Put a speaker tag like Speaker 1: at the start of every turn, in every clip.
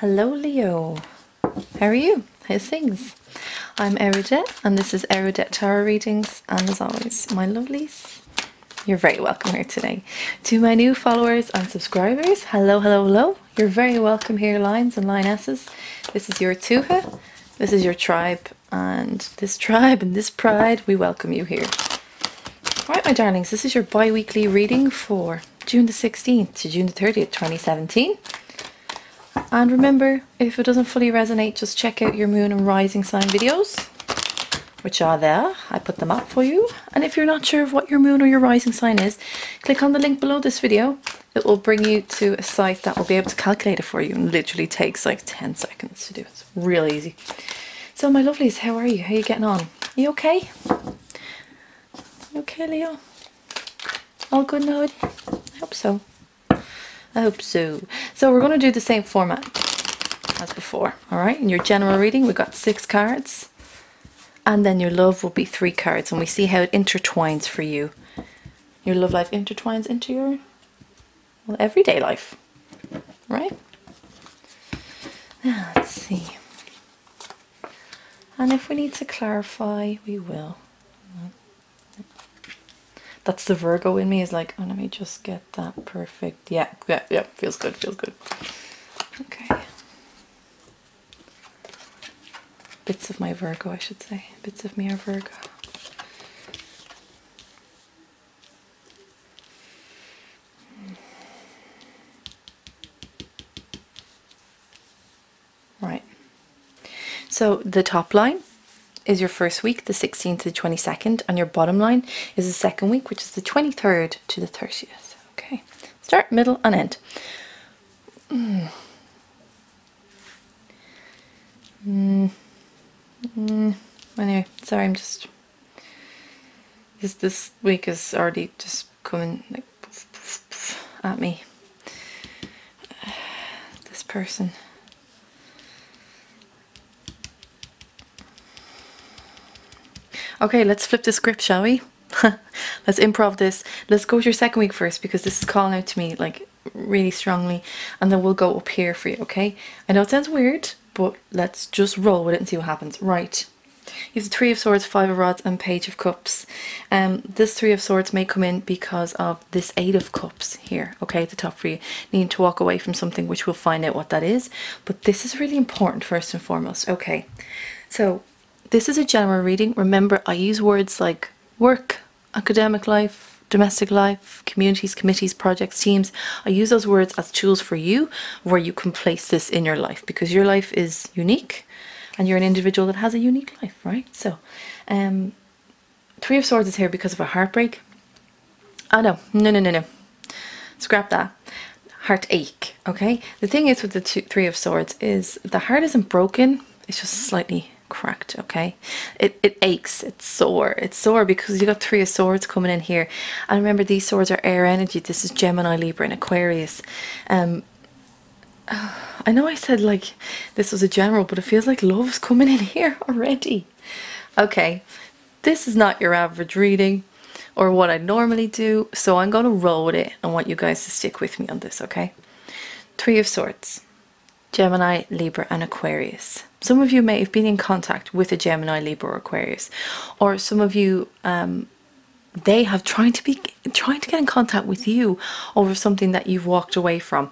Speaker 1: Hello Leo, how are you? How's things? I'm Eriu and this is Eriu Tarot Readings, and as always, my lovelies, you're very welcome here today. To my new followers and subscribers, hello, hello, hello. You're very welcome here, Lions and Lionesses. This is your Tuatha, this is your tribe, and this tribe and this pride, we welcome you here. Right, my darlings, this is your bi-weekly reading for June the 16th to June the 30th, 2017. And remember, if it doesn't fully resonate, just check out your moon and rising sign videos, which are there. I put them up for you. And if you're not sure of what your moon or your rising sign is, click on the link below this video. It will bring you to a site that will be able to calculate it for you, and literally takes like 10 seconds to do. It's real easy. So my lovelies, how are you? How are you getting on? You okay? You okay, Leo? All good now? I hope so. I hope so. So we're going to do the same format as before, alright? In your general reading, we've got 6 cards. And then your love will be 3 cards. And we see how it intertwines for you. Your love life intertwines into your, well, everyday life. Right? Now, let's see. And if we need to clarify, we will. That's the Virgo in me, is like, oh, let me just get that perfect. Yeah, feels good, feels good. Okay. Bits of my Virgo, I should say. Bits of me are Virgo. Right. So the top line is your first week, the 16th to the 22nd, and your bottom line is the second week, which is the 23rd to the 30th. Okay, start, middle, and end. Anyway, sorry, I'm just, this week is already just coming like at me. This person. Okay, let's flip the script, shall we? Let's improv this. Let's go with your second week first, because this is calling out to me like really strongly, and then we'll go up here for you, okay? I know it sounds weird, but let's just roll with it and see what happens. Right. You have the 3 of Swords, 5 of Rods, and Page of Cups. This 3 of Swords may come in because of this 8 of Cups here, okay, at the top for you. Needing to walk away from something, which we'll find out what that is. But this is really important first and foremost. Okay, so this is a general reading. Remember, I use words like work, academic life, domestic life, communities, committees, projects, teams. I use those words as tools for you, where you can place this in your life, because your life is unique and you're an individual that has a unique life, right? So 3 of Swords is here because of a heartbreak. Oh no, scrap that. Heartache, okay? The thing is with the 3 of Swords is the heart isn't broken, it's just slightly cracked, okay? It aches, it's sore because you got 3 of Swords coming in here. And remember, these swords are air energy. This is Gemini, Libra, and Aquarius. I know I said like this was a general, but it feels like love's coming in here already. Okay, this is not your average reading or what I normally do, so I'm going to roll with it and want you guys to stick with me on this, okay? 3 of Swords, Gemini, Libra, and Aquarius. Some of you may have been in contact with a Gemini, Libra, or Aquarius, or some of you they have trying to get in contact with you over something that you've walked away from.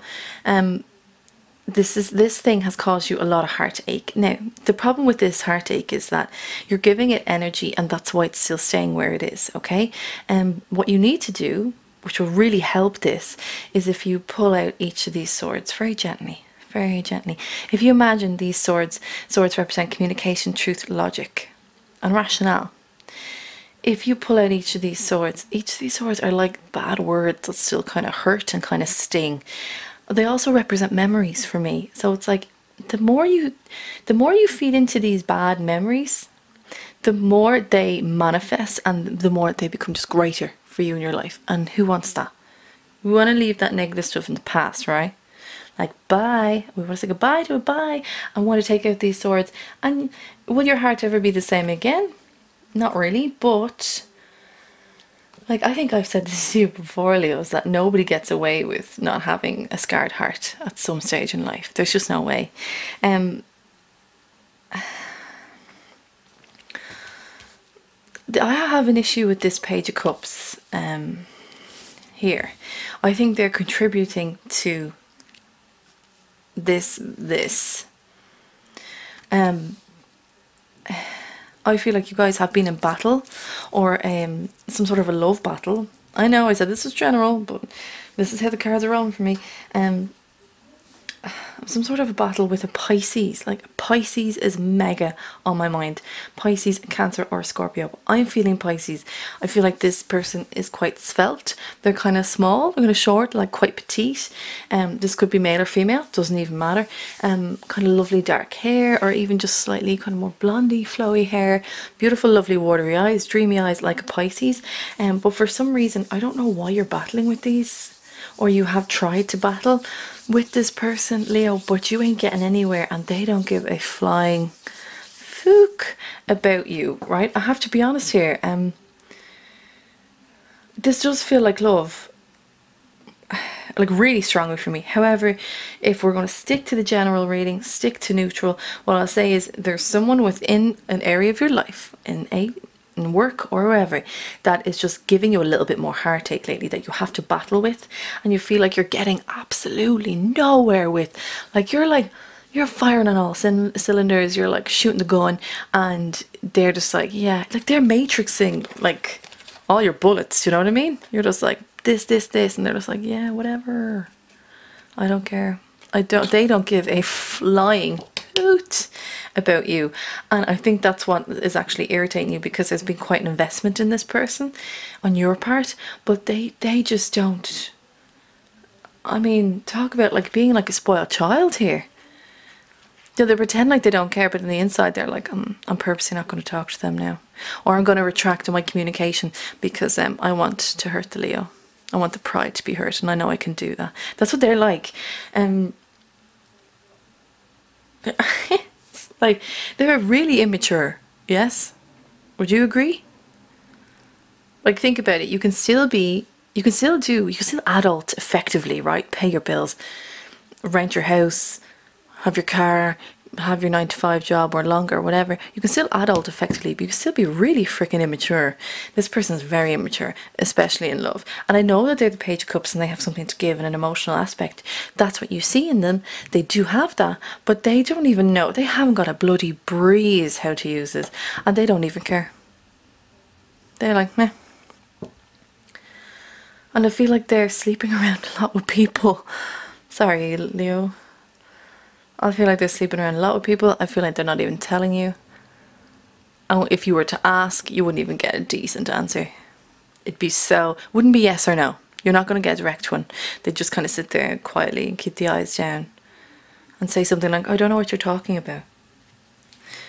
Speaker 1: This thing has caused you a lot of heartache. Now, the problem with this heartache is that you're giving it energy, and that's why it's still staying where it is, okay? What you need to do, which will really help this, is if you pull out each of these swords very gently. Very gently. If you imagine these swords represent communication, truth, logic, and rationale. If you pull out each of these swords are like bad words that still kind of hurt and kind of sting. They also represent memories for me. So it's like the more you feed into these bad memories, the more they manifest, and the more they become just greater for you in your life. And who wants that? We want to leave that negative stuff in the past, right? Like, bye. We want to say goodbye to it. Bye. I want to take out these swords. And will your heart ever be the same again? Not really, but Like, I think I've said this to you before, Leo, is that nobody gets away with not having a scarred heart at some stage in life. There's just no way. I have an issue with this Page of Cups here. I think they're contributing to this. I feel like you guys have been in battle, or some sort of a love battle. I know I said this was general, but this is how the cards are rolling for me. Some sort of a battle with a Pisces. Like, Pisces is mega on my mind. Pisces, Cancer, or Scorpio. I'm feeling Pisces. I feel like this person is quite svelte. They're kind of small, they're kind of short, like quite petite. This could be male or female, doesn't even matter. Kind of lovely dark hair, or even just slightly kind of more blondie, flowy hair. Beautiful, lovely, watery eyes, dreamy eyes, like a Pisces. But for some reason, I don't know why you're battling with these, or you have tried to battle with this person, Leo, but you ain't getting anywhere, and they don't give a flying fuck about you, right? I have to be honest here. This does feel like love, like really strongly for me. However, if we're going to stick to the general reading, stick to neutral, what I'll say is there's someone within an area of your life, in work or wherever, that is just giving you a little bit more heartache lately, that you have to battle with, and you feel like you're getting absolutely nowhere with. Like, you're firing on all cylinders, you're like shooting the gun, and they're just like, yeah, like they're matrixing like all your bullets, you know what I mean? You're just like this, and they're just like, yeah, whatever, I don't care. They don't give a flying hoot about you. And I think that's what is actually irritating you, because there's been quite an investment in this person on your part, but they just don't. I mean, talk about like being like a spoiled child here. Yeah, they pretend like they don't care, but on the inside they're like, I'm purposely not going to talk to them now, or I'm going to retract my communication because I want to hurt the Leo. I want the pride to be hurt, and I know I can do that. That's what they're like. Like, they're really immature. Yes, would you agree? Like, think about it. You can still adult effectively, right? Pay your bills, rent your house, have your car, have your 9-to-5 job or longer, whatever. You can still adult effectively, but you can still be really freaking immature. This person's very immature, especially in love. And I know that they're the Page of Cups and they have something to give in an emotional aspect. That's what you see in them. They do have that, but they don't even know. They haven't got a bloody breeze how to use this, and they don't even care. They're like, meh. And I feel like they're sleeping around a lot with people. Sorry, Leo. I feel like they're sleeping around a lot with people. I feel like they're not even telling you. And if you were to ask, you wouldn't even get a decent answer. Wouldn't be yes or no. You're not going to get a direct one. They just kind of sit there quietly and keep the eyes down and say something like, I don't know what you're talking about,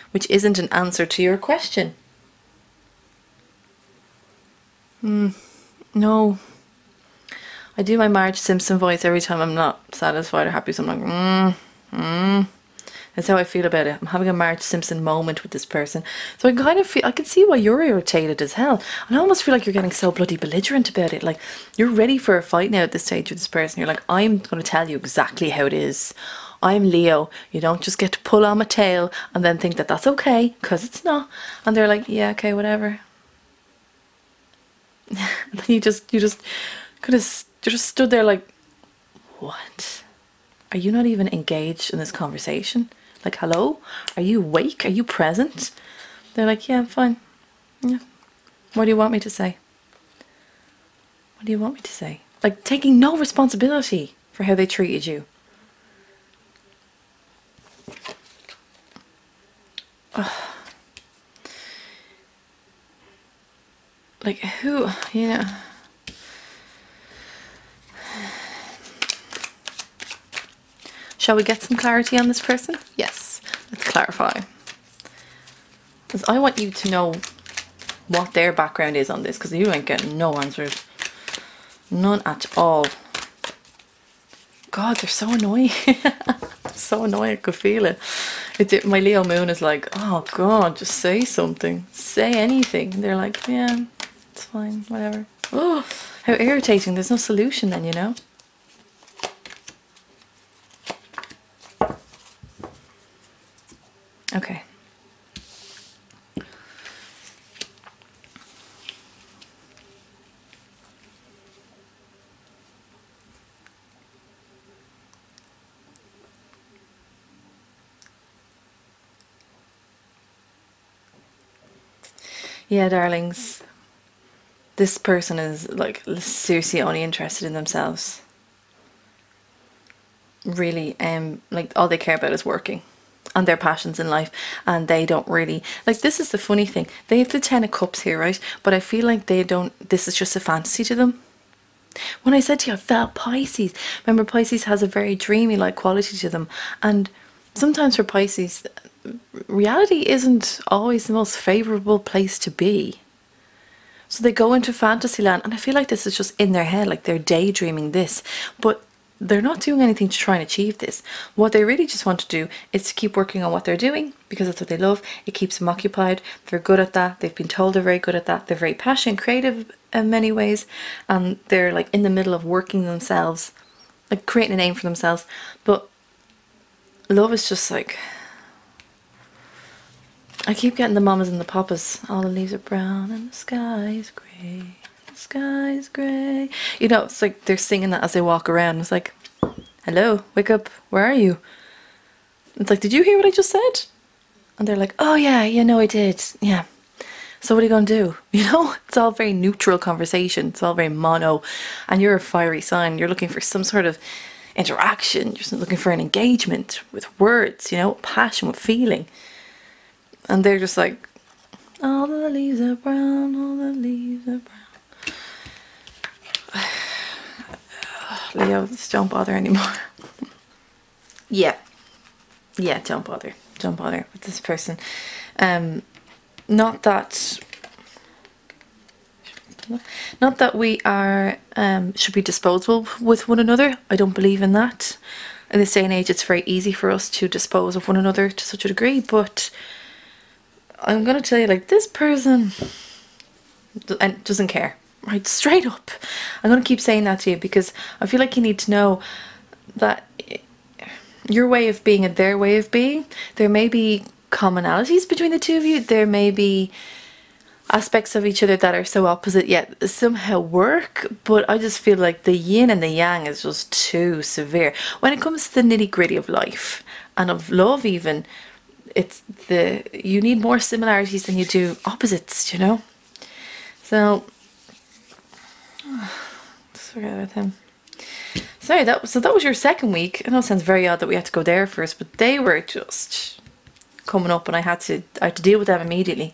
Speaker 1: which isn't an answer to your question. No. I do my Marge Simpson voice every time I'm not satisfied or happy, so I'm like, That's how I feel about it. I'm having a Marge Simpson moment with this person. So I kind of feel, I can see why you're irritated as hell. And I almost feel like you're getting so bloody belligerent about it. Like, you're ready for a fight now at this stage with this person. You're like, I'm going to tell you exactly how it is. I'm Leo. You don't just get to pull on my tail and then think that that's okay, because it's not. And they're like, yeah, okay, whatever. And then you just kind of just stood there like, what? Are you not even engaged in this conversation? Like, hello? Are you awake? Are you present? They're like, yeah, I'm fine. Yeah. What do you want me to say? What do you want me to say? Like, taking no responsibility for how they treated you. Ugh. Like, who, you know... Shall we get some clarity on this person? Yes, let's clarify. Because I want you to know what their background is on this, because you ain't getting no answers. None at all. God, they're so annoying. So annoying, I could feel it. My Leo moon is like, oh God, just say something. Say anything. And they're like, yeah, it's fine, whatever. Oh, how irritating. There's no solution then, you know? Okay. Yeah, darlings. This person is like seriously only interested in themselves. Really, like all they care about is working and their passions in life, and they don't really like, this is the funny thing, they have the 10 of cups here, right? But I feel like they don't, this is just a fantasy to them. When I said to you I felt Pisces, remember Pisces has a very dreamy like quality to them, and sometimes for Pisces reality isn't always the most favourable place to be. So they go into fantasy land, and I feel like this is just in their head, like they're daydreaming this, but they're not doing anything to try and achieve this. What they really just want to do is to keep working on what they're doing, because that's what they love. It keeps them occupied. They're good at that. They've been told they're very good at that. They're very passionate, creative in many ways, and they're like in the middle of working themselves, like creating a name for themselves. But love is just like, I keep getting the mamas and the papas. All the leaves are brown and the sky is grey. The sky is grey. You know, it's like they're singing that as they walk around. It's like, hello, wake up, where are you? It's like, did you hear what I just said? And they're like, oh yeah, no I did, yeah. So what are you going to do? You know, it's all very neutral conversation. It's all very mono. And you're a fiery sign. You're looking for some sort of interaction. You're just looking for an engagement with words, you know, passion, with feeling. And they're just like, all the leaves are brown, all the leaves are brown. Leo, just don't bother anymore. Yeah, don't bother with this person. Not that we are should be disposable with one another. I don't believe in that. In this day and age, it's very easy for us to dispose of one another to such a degree, but I'm gonna tell you, like, this person doesn't care, right? Straight up. I'm gonna keep saying that to you, because I feel like you need to know that your way of being and their way of being, there may be commonalities between the two of you. There may be aspects of each other that are so opposite yet somehow work, but I just feel like the yin and the yang is just too severe. When it comes to the nitty-gritty of life and of love even, you need more similarities than you do opposites, you know? So just forget about him. Sorry, that was your second week. I know it sounds very odd that we had to go there first, but they were just coming up and I had to deal with them immediately.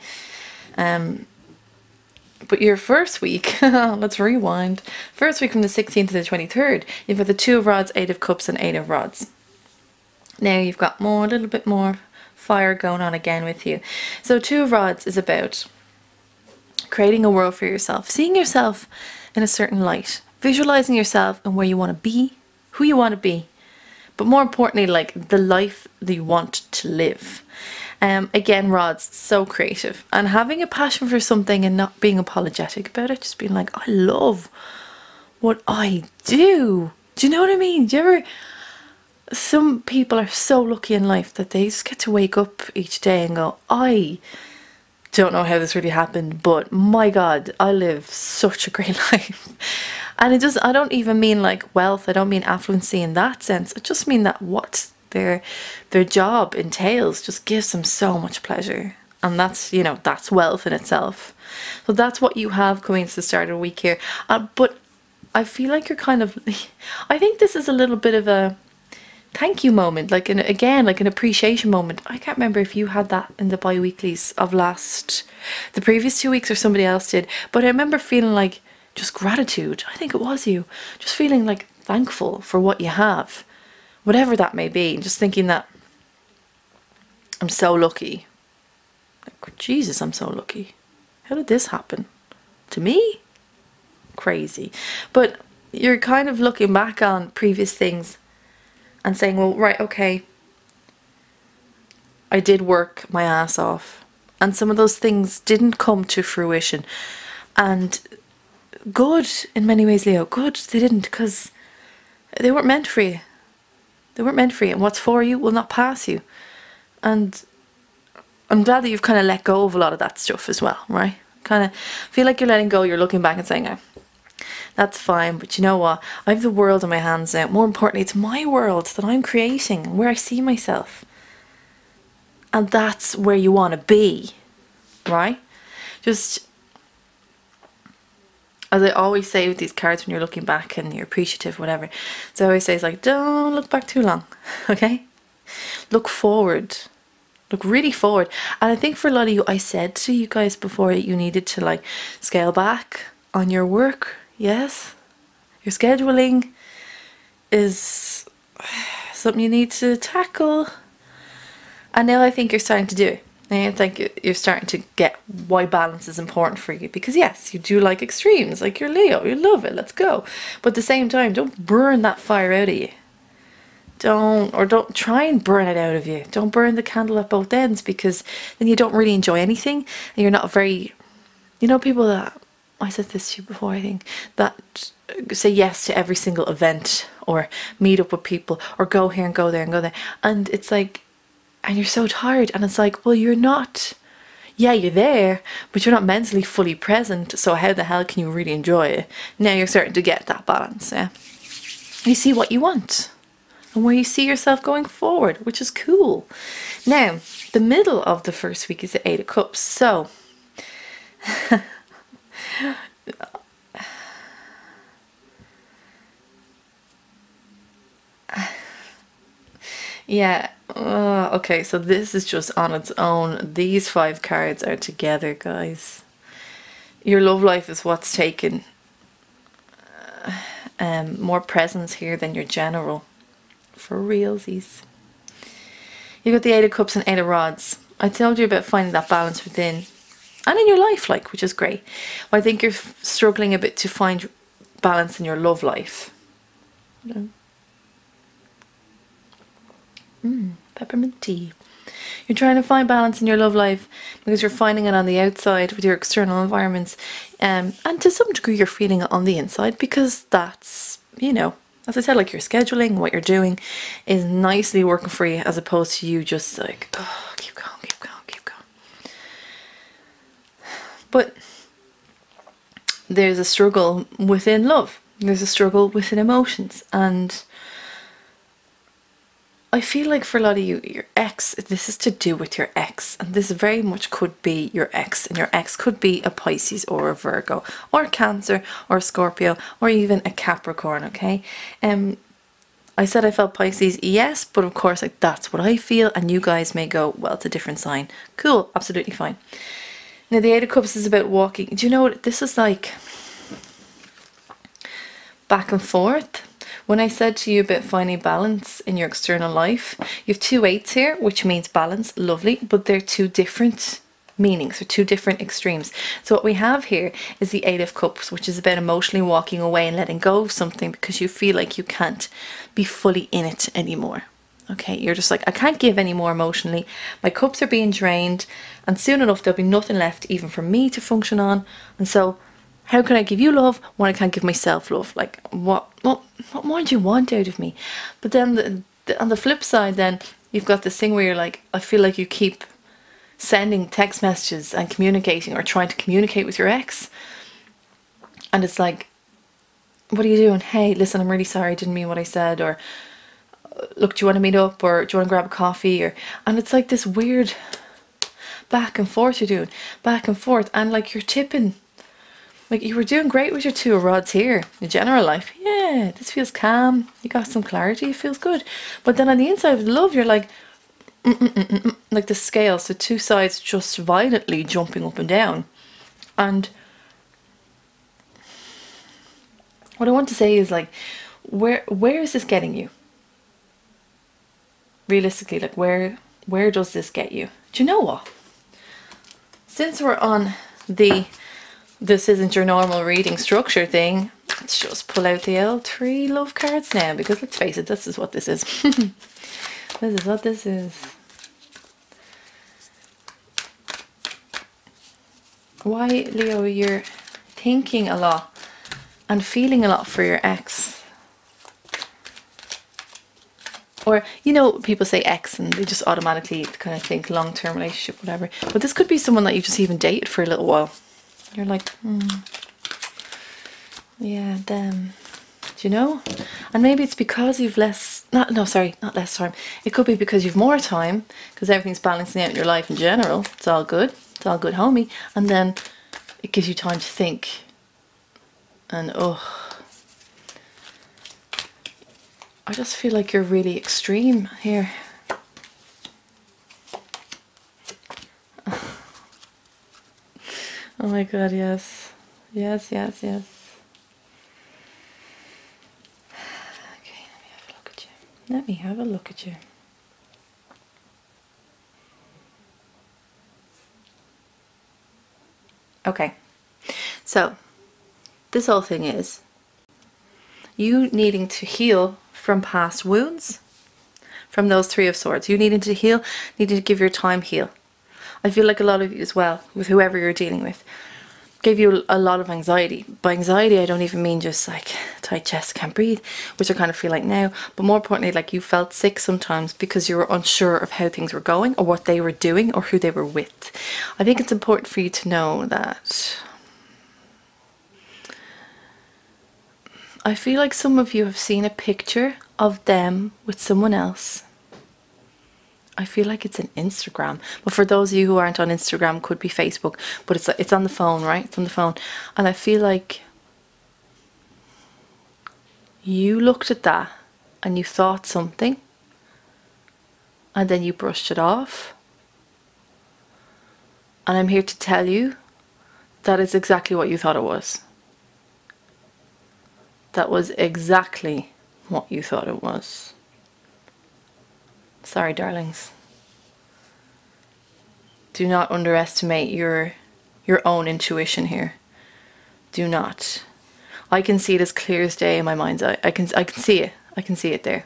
Speaker 1: But your first week, let's rewind. First week from the 16th to the 23rd, you've got the 2 of Rods, 8 of Cups and 8 of Rods. Now you've got a little bit more fire going on again with you. So 2 of Rods is about creating a world for yourself, seeing yourself in a certain light, visualizing yourself and where you want to be, who you want to be, but more importantly, like the life that you want to live. Again, Rods, so creative, and having a passion for something and not being apologetic about it, just being like, I love what I do. Do you know what I mean? Do you ever, some people are so lucky in life that they just get to wake up each day and go, I don't know how this really happened, but my God, I live such a great life. And I don't even mean like wealth, I don't mean affluency in that sense. I just mean that what their job entails just gives them so much pleasure. And that's, you know, that's wealth in itself. So that's what you have coming to the start of the week here. But I feel like you're kind of, I think this is a little bit of a thank you moment, like an appreciation moment. I can't remember if you had that in the bi-weeklies of the previous 2 weeks or somebody else did, but I remember feeling like just gratitude. I think it was you, just feeling like thankful for what you have, whatever that may be, and just thinking that I'm so lucky. Like, Jesus, I'm so lucky. How did this happen to me? Crazy. But you're kind of looking back on previous things and saying, well, right, okay, I did work my ass off and some of those things didn't come to fruition, and good in many ways, Leo. Good they didn't, because they weren't meant for you. They weren't meant for you, and what's for you will not pass you. And I'm glad that you've kind of let go of a lot of that stuff as well, right? Kind of feel like you're letting go, you're looking back and saying, oh, that's fine, but you know what? I have the world in my hands now. More importantly, it's my world that I'm creating and where I see myself. And that's where you want to be, right? Just, as I always say with these cards when you're looking back and you're appreciative, whatever, so I always say, it's like, don't look back too long, okay? Look forward. Look really forward. And I think for a lot of you, I said to you guys before that you needed to like scale back on your work. Yes, your scheduling is something you need to tackle. And now I think you're starting to do it. And I think you're starting to get why balance is important for you. Because yes, you do like extremes, like you're Leo, you love it, let's go. But at the same time, don't burn that fire out of you. Don't try and burn it out of you. Don't burn the candle at both ends, because then you don't really enjoy anything. And you're not very, you know, people that, I said this to you before, I think, that say yes to every single event or meet up with people or go here and go there and go there. And it's like, and you're so tired, and it's like, well, you're not, yeah, you're there, but you're not mentally fully present, so how the hell can you really enjoy it? Now you're starting to get that balance, yeah? You see what you want and where you see yourself going forward, which is cool. Now, the middle of the first week is the Eight of Cups, so yeah, okay, so this is just on its own. These 5 cards are together, guys. Your love life is what's taken more presence here than your general. For realsies. You got the Eight of Cups and Eight of Rods. I told you about finding that balance within and in your life, like, which is great. Well, I think you're struggling a bit to find balance in your love life. Peppermint tea. You're trying to find balance in your love life because you're finding it on the outside with your external environments, and to some degree you're feeling it on the inside, because that's, you know, as I said, like your scheduling, what you're doing is nicely working for you, as opposed to you just like, oh, keep going, keep going, keep going. But there's a struggle within love. There's a struggle within emotions. And I feel like for a lot of you, your ex, this is to do with your ex, and this very much could be your ex, and your ex could be a Pisces or a Virgo or a Cancer or a Scorpio or even a Capricorn, okay? I said I felt Pisces, yes, but of course, like, that's what I feel, and you guys may go, well, it's a different sign. Cool, absolutely fine. Now, the Eight of Cups is about walking. Do you know what this is like? Back and forth. When I said to you about finding balance in your external life, you have 2 eights here, which means balance, lovely, but they're 2 different meanings, or 2 different extremes. So what we have here is the Eight of Cups, which is about emotionally walking away and letting go of something because you feel like you can't be fully in it anymore. Okay, you're just like, I can't give any more emotionally. My cups are being drained, and soon enough there'll be nothing left even for me to function on. And so, how can I give you love when I can't give myself love? Like, what more do you want out of me? But then on the flip side, then you've got this thing where you're like, I feel like you keep sending text messages and communicating, or trying to communicate with your ex, and it's like, what are you doing? Hey, listen, I'm really sorry, I didn't mean what I said. Or, look, do you want to meet up? Or do you want to grab a coffee? Or, and it's like this weird back and forth you're doing, back and forth, and like you're tipping. Like, you were doing great with your 2 of Rods here, your general life. Yeah, this feels calm. You got some clarity. It feels good. But then on the inside of love, you're like, like the scale. So 2 sides just violently jumping up and down. And what I want to say is, like, where is this getting you? Realistically, like, where does this get you? Do you know what? Since we're on the this isn't your normal reading structure thing, let's just pull out the L3 love cards now, because let's face it, this is what this is. This is what this is. Why, Leo, you're thinking a lot and feeling a lot for your ex. Or, you know, people say ex and they just automatically kind of think long-term relationship, whatever. But this could be someone that you just even dated for a little while. You're like, yeah, them. Do you know? And maybe it's because you've not less time. It could be because you've more time, because everything's balancing out in your life in general. It's all good. It's all good, homie. And then it gives you time to think. And I just feel like you're really extreme here. Oh my God, yes. Yes, yes, yes. Okay, let me have a look at you. Let me have a look at you. Okay, so this whole thing is you needing to heal from past wounds, from those Three of Swords. You needing to heal, needing to give your time heal. I feel like a lot of you as well, with whoever you're dealing with, gave you a lot of anxiety. By anxiety, I don't even mean just like tight chest, can't breathe, which I kind of feel like now, but more importantly, like you felt sick sometimes because you were unsure of how things were going or what they were doing or who they were with. I think it's important for you to know that I feel like some of you have seen a picture of them with someone else. I feel like it's an Instagram, but for those of you who aren't on Instagram, could be Facebook, but it's on the phone, right? It's on the phone. And I feel like you looked at that and you thought something and then you brushed it off. And I'm here to tell you that is exactly what you thought it was. That was exactly what you thought it was. Sorry, darlings. Do not underestimate your own intuition here. Do not. I can see it as clear as day in my mind's eye. I can see it. I can see it there.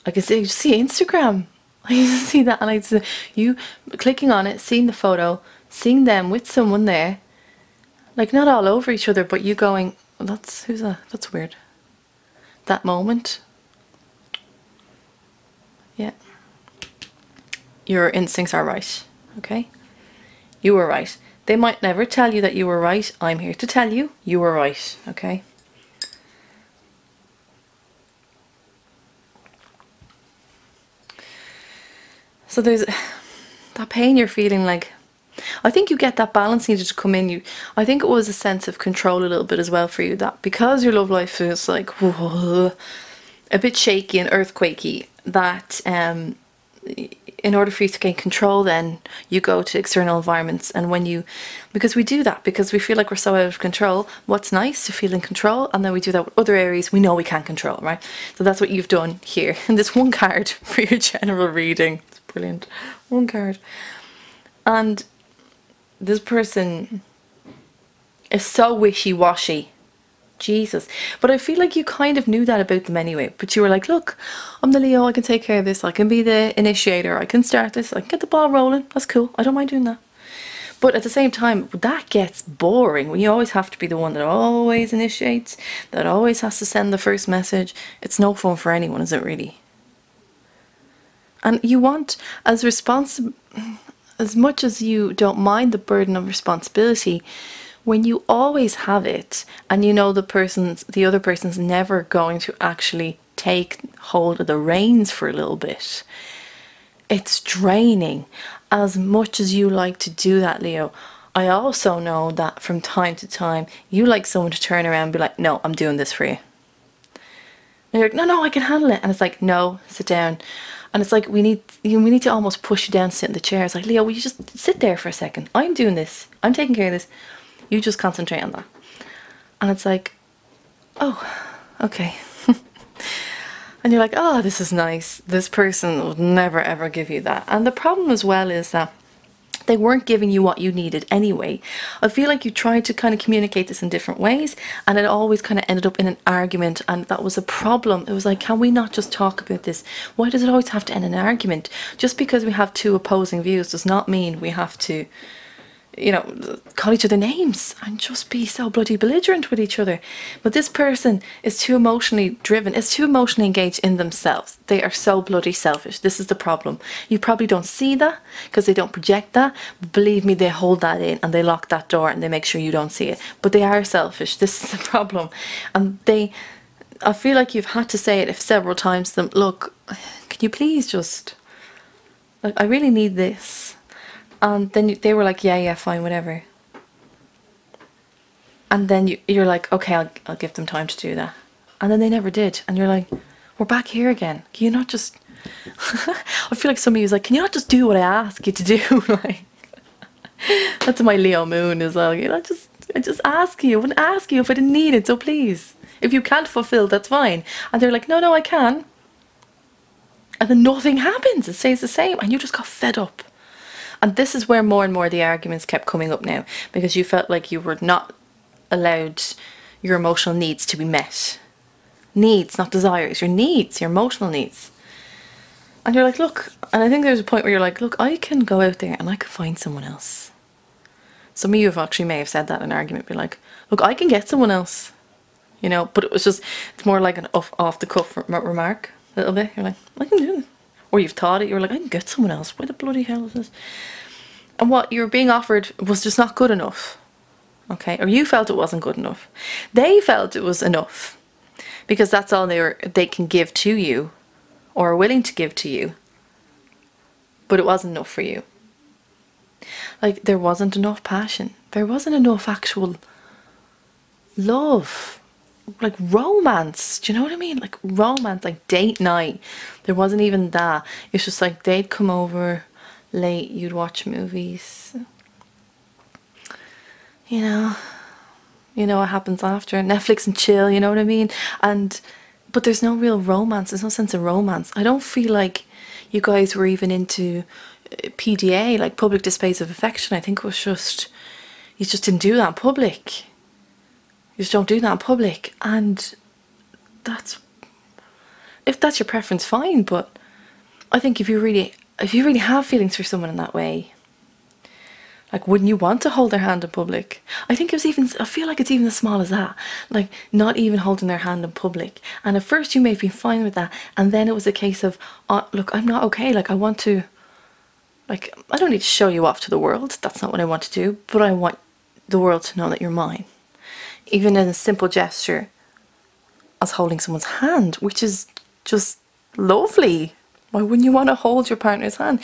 Speaker 1: I can see Instagram. I can see that, and I see you clicking on it, seeing the photo, seeing them with someone there, like not all over each other, but you going, well, who's that? That's weird. That moment. Yeah. Your instincts are right, okay? You were right. They might never tell you that you were right. I'm here to tell you, you were right, okay? So there's that pain you're feeling, like, I think you get that balance needed to come in. I think it was a sense of control a little bit as well for you, that because your love life is like whoa, a bit shaky and earthquakey, that in order for you to gain control, then you go to external environments. And because we do that, because we feel like we're so out of control, what's nice to feel in control, and then we do that with other areas we know we can't control, right? So that's what you've done here. And this one card for your general reading. It's brilliant. One card. And this person is so wishy-washy. Jesus. But I feel like you kind of knew that about them anyway. But you were like, look, I'm the Leo, I can take care of this. I can be the initiator. I can start this. I can get the ball rolling. That's cool. I don't mind doing that. But at the same time, that gets boring when you always have to be the one that always initiates, that always has to send the first message. It's no fun for anyone, is it really? And you want, as much as you don't mind the burden of responsibility, when you always have it and you know the other person's never going to actually take hold of the reins for a little bit, it's draining. As much as you like to do that, Leo, I also know that from time to time you like someone to turn around and be like, no, I'm doing this for you. And you're like, no, I can handle it. And it's like, no, sit down. And it's like, we need to almost push you down to sit in the chair. It's like, Leo, will you just sit there for a second? I'm doing this. I'm taking care of this. You just concentrate on that. And it's like, oh, okay. And you're like, oh, this is nice. This person would never ever give you that. And the problem as well is that they weren't giving you what you needed anyway. I feel like you tried to kind of communicate this in different ways, and it always kind of ended up in an argument, and that was a problem. It was like, can we not just talk about this? Why does it always have to end in an argument? Just because we have two opposing views does not mean we have to you know, call each other names and just be so bloody belligerent with each other. But this person is too emotionally driven, is too emotionally engaged in themselves. They are so bloody selfish. This is the problem. You probably don't see that because they don't project that. But believe me, they hold that in and they lock that door and they make sure you don't see it. But they are selfish. This is the problem. And I feel like you've had to say it several times to them. Look, can you please just, like, I really need this. And then they were like, yeah, fine, whatever. And then you're like, okay, I'll give them time to do that. And then they never did. And you're like, we're back here again. Can you not just... I feel like somebody was like, can you not just do what I ask you to do? Like, that's my Leo moon as well. You know, I just ask you. I wouldn't ask you if I didn't need it, so please. If you can't fulfill, that's fine. And they're like, no, I can. And then nothing happens. It stays the same. And you just got fed up. And this is where more and more the arguments kept coming up now, because you felt like you were not allowed your emotional needs to be met. Needs, not desires. Your needs, your emotional needs. And you're like, look, and I think there's a point where you're like, look, I can go out there and I can find someone else. Some of you have actually may have said that in an argument, be like, look, I can get someone else. You know, but it was just, it's more like an off the cuff remark, a little bit. You're like, I can do this. Or you've taught it, you're like, I can get someone else. Why the bloody hell is this? And what you were being offered was just not good enough. Okay? Or you felt it wasn't good enough. They felt it was enough. Because that's all they can give to you. Or are willing to give to you. But it wasn't enough for you. Like, there wasn't enough passion. There wasn't enough actual love. Like romance, do you know what I mean? Like romance, like date night. There wasn't even that. It's just like they'd come over late, you'd watch movies. You know what happens after. Netflix and chill, you know what I mean? But there's no real romance. There's no sense of romance. I don't feel like you guys were even into PDA, like public displays of affection. I think it was just, you just didn't do that in public. You just don't do that in public, and if that's your preference, fine. But I think if you really have feelings for someone in that way, like, wouldn't you want to hold their hand in public? I feel like it's even as small as that, like not even holding their hand in public. And at first you may have been fine with that, and then it was a case of, look, I'm not okay. Like, I want to, like, I don't need to show you off to the world. That's not what I want to do. But I want the world to know that you're mine. Even in a simple gesture as holding someone's hand, which is just lovely. Why wouldn't you want to hold your partner's hand?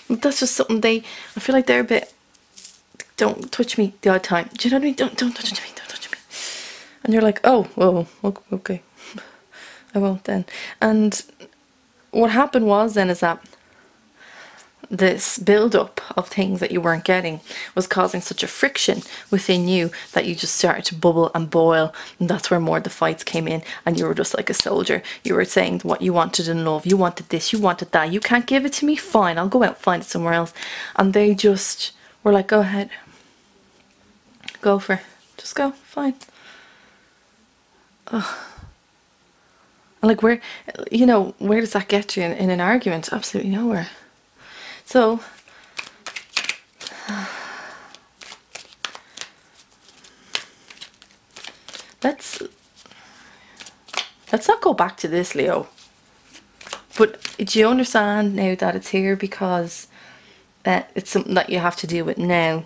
Speaker 1: That's just something I feel like they're a bit, don't touch me the odd time. Do you know what I mean? Don't touch me, don't touch me. And you're like, oh, whoa, okay. I won't then. And what happened was then is that this build-up of things that you weren't getting was causing such a friction within you that you just started to bubble and boil, and that's where more of the fights came in. And you were just like a soldier. You were saying what you wanted in love. You wanted this, you wanted that. You can't give it to me? Fine, I'll go out and find it somewhere else. And they just were like, go ahead, go for it. Just go, fine. Ugh. And like, where does that get you in an argument? Absolutely nowhere. So, let's not go back to this, Leo. But do you understand now that it's here because it's something that you have to deal with now?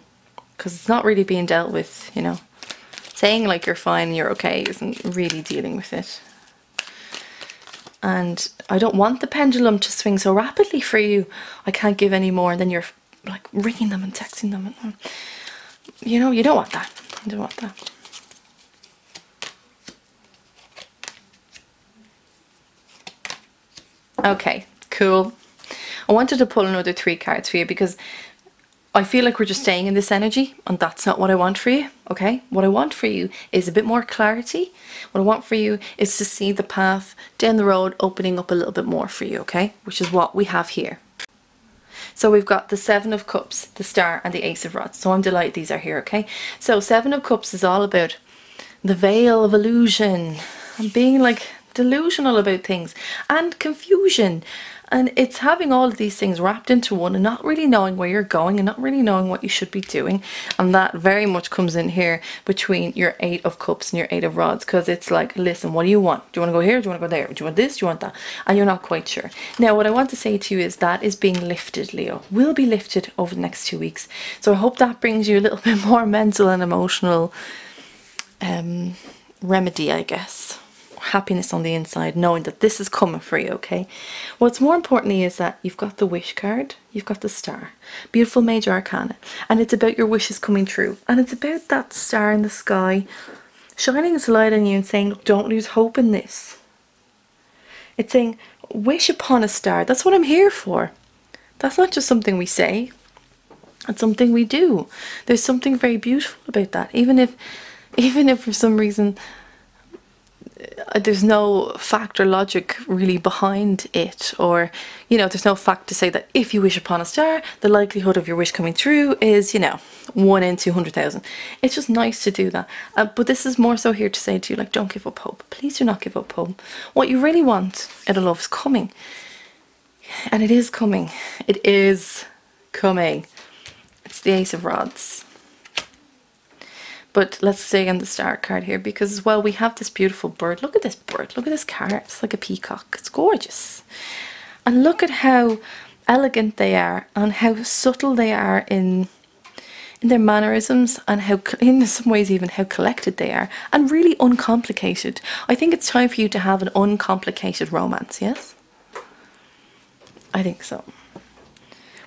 Speaker 1: Because it's not really being dealt with, you know. Saying like you're fine and you're okay isn't really dealing with it. And I don't want the pendulum to swing so rapidly for you. I can't give any more. And then you're like ringing them and texting them. And, you know, you don't want that. You don't want that. Okay, cool. I wanted to pull another 3 cards for you because I feel like we're just staying in this energy, and that's not what I want for you, okay? What I want for you is a bit more clarity. What I want for you is to see the path down the road opening up a little bit more for you, okay? Which is what we have here. So we've got the 7 of Cups, the Star, and the Ace of Rods. So I'm delighted these are here, okay? So 7 of Cups is all about the veil of illusion and being like delusional about things and confusion. And it's having all of these things wrapped into one and not really knowing where you're going and not really knowing what you should be doing. And that very much comes in here between your 8 of Cups and your 8 of Rods, because it's like, listen, what do you want? Do you want to go here? Do you want to go there? Do you want this? Do you want that? And you're not quite sure. Now, what I want to say to you is that is being lifted, Leo. Will be lifted over the next 2 weeks. So I hope that brings you a little bit more mental and emotional remedy, I guess. Happiness on the inside, knowing that this is coming for you, okay? What's more importantly is that you've got the wish card, you've got the star, beautiful major arcana, and it's about your wishes coming true, and it's about that star in the sky shining its light on you and saying, look, don't lose hope in this. It's saying, wish upon a star. That's what I'm here for. That's not just something we say, it's something we do. There's something very beautiful about that, even if for some reason there's no fact or logic really behind it, or you know, there's no fact to say that if you wish upon a star, the likelihood of your wish coming true is, you know, 1 in 200,000. It's just nice to do that, but this is more so here to say to you, like, don't give up hope. Please do not give up hope. What you really want out of love is coming, and it is coming. It is coming. It's the Ace of Rods. But let's stay on the star card here, because as well we have this beautiful bird. Look at this bird. Look at this card. It's like a peacock. It's gorgeous. And look at how elegant they are and how subtle they are in their mannerisms, and how, in some ways, even how collected they are, and really uncomplicated. I think it's time for you to have an uncomplicated romance, yes? I think so.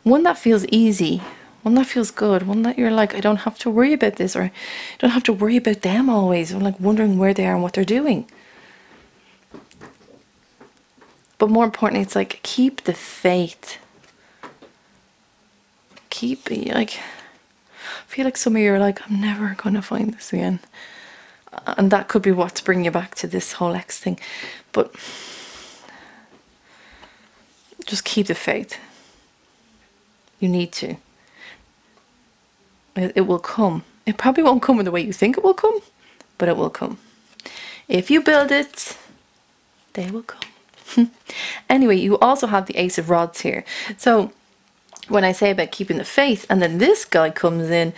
Speaker 1: One that feels easy. One that feels good, one that you're like, I don't have to worry about this, or I don't have to worry about them always. I'm like wondering where they are and what they're doing. But more importantly, it's like, keep the faith. Keep, like, I feel like some of you are like, I'm never going to find this again. And that could be what's bringing you back to this whole ex thing. But just keep the faith. You need to. It will come. It probably won't come in the way you think it will come, but it will come. If you build it, they will come. Anyway, you also have the Ace of Rods here. So when I say about keeping the faith, and then this guy comes in,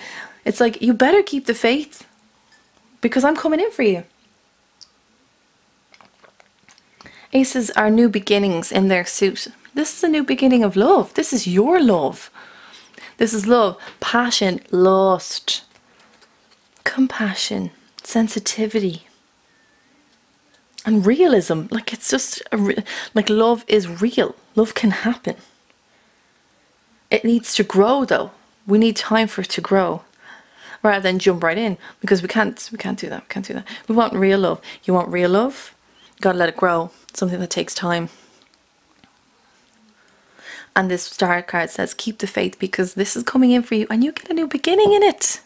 Speaker 1: it's like, you better keep the faith, because I'm coming in for you. Aces are new beginnings in their suit. This is a new beginning of love. This is your love. This is love, passion, lust, compassion, sensitivity, and realism. Like, it's just, like, love is real. Love can happen. It needs to grow, though. We need time for it to grow, rather than jump right in, because we can't do that. We can't do that. We want real love. You want real love? You gotta let it grow. It's something that takes time. And this star card says, keep the faith, because this is coming in for you and you get a new beginning in it.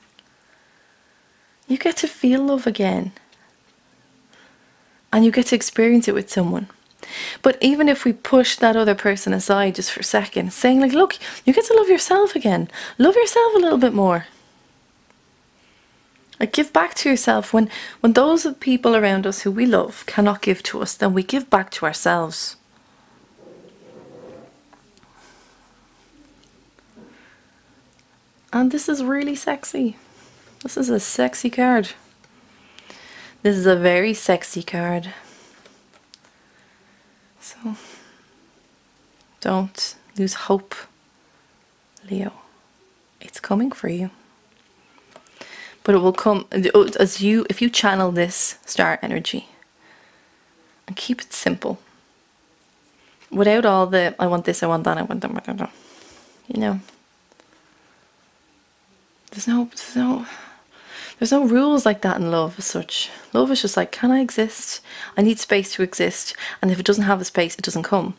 Speaker 1: You get to feel love again. And you get to experience it with someone. But even if we push that other person aside just for a second, saying like, look, you get to love yourself again. Love yourself a little bit more. Like, give back to yourself. When those people around us who we love cannot give to us, then we give back to ourselves. And this is really sexy. This is a sexy card. This is a very sexy card. So, don't lose hope, Leo. It's coming for you. But it will come as if you channel this star energy and keep it simple. Without all the, I want this, I want that, I want that, you know. There's no rules like that in love as such. Love is just like, can I exist? I need space to exist. And if it doesn't have a space, it doesn't come.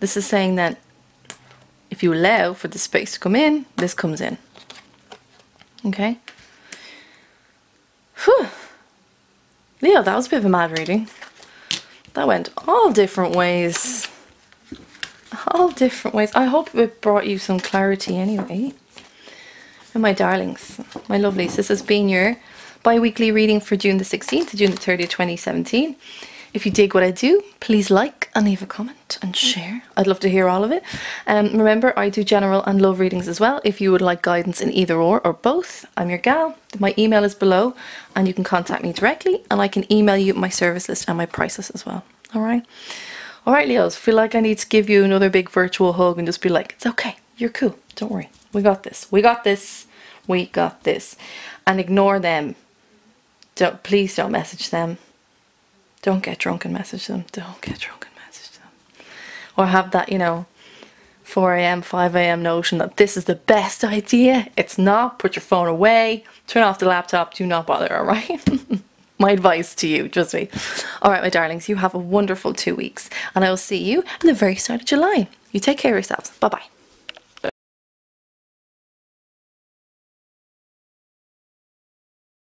Speaker 1: This is saying that if you allow for the space to come in, this comes in. Okay? Whew. Leo, that was a bit of a mad reading. That went all different ways. All different ways. I hope it brought you some clarity anyway. And my darlings, my lovelies, this has been your bi-weekly reading for June the 16th to June the 30th, 2017. If you dig what I do, please like and leave a comment and share. I'd love to hear all of it. Remember, I do general and love readings as well. If you would like guidance in either or both, I'm your gal. My email is below and you can contact me directly, and I can email you my service list and my prices as well. Alright? Alright, Leos, feel like I need to give you another big virtual hug and just be like, it's okay, you're cool, don't worry. We got this. We got this. We got this. And ignore them. Please don't message them. Don't get drunk and message them. Don't get drunk and message them. Or have that, 4 a.m, 5 a.m. notion that this is the best idea. It's not. Put your phone away. Turn off the laptop. Do not bother, alright? My advice to you, trust me. Alright, my darlings, you have a wonderful 2 weeks. And I will see you at the very start of July. You take care of yourselves. Bye-bye.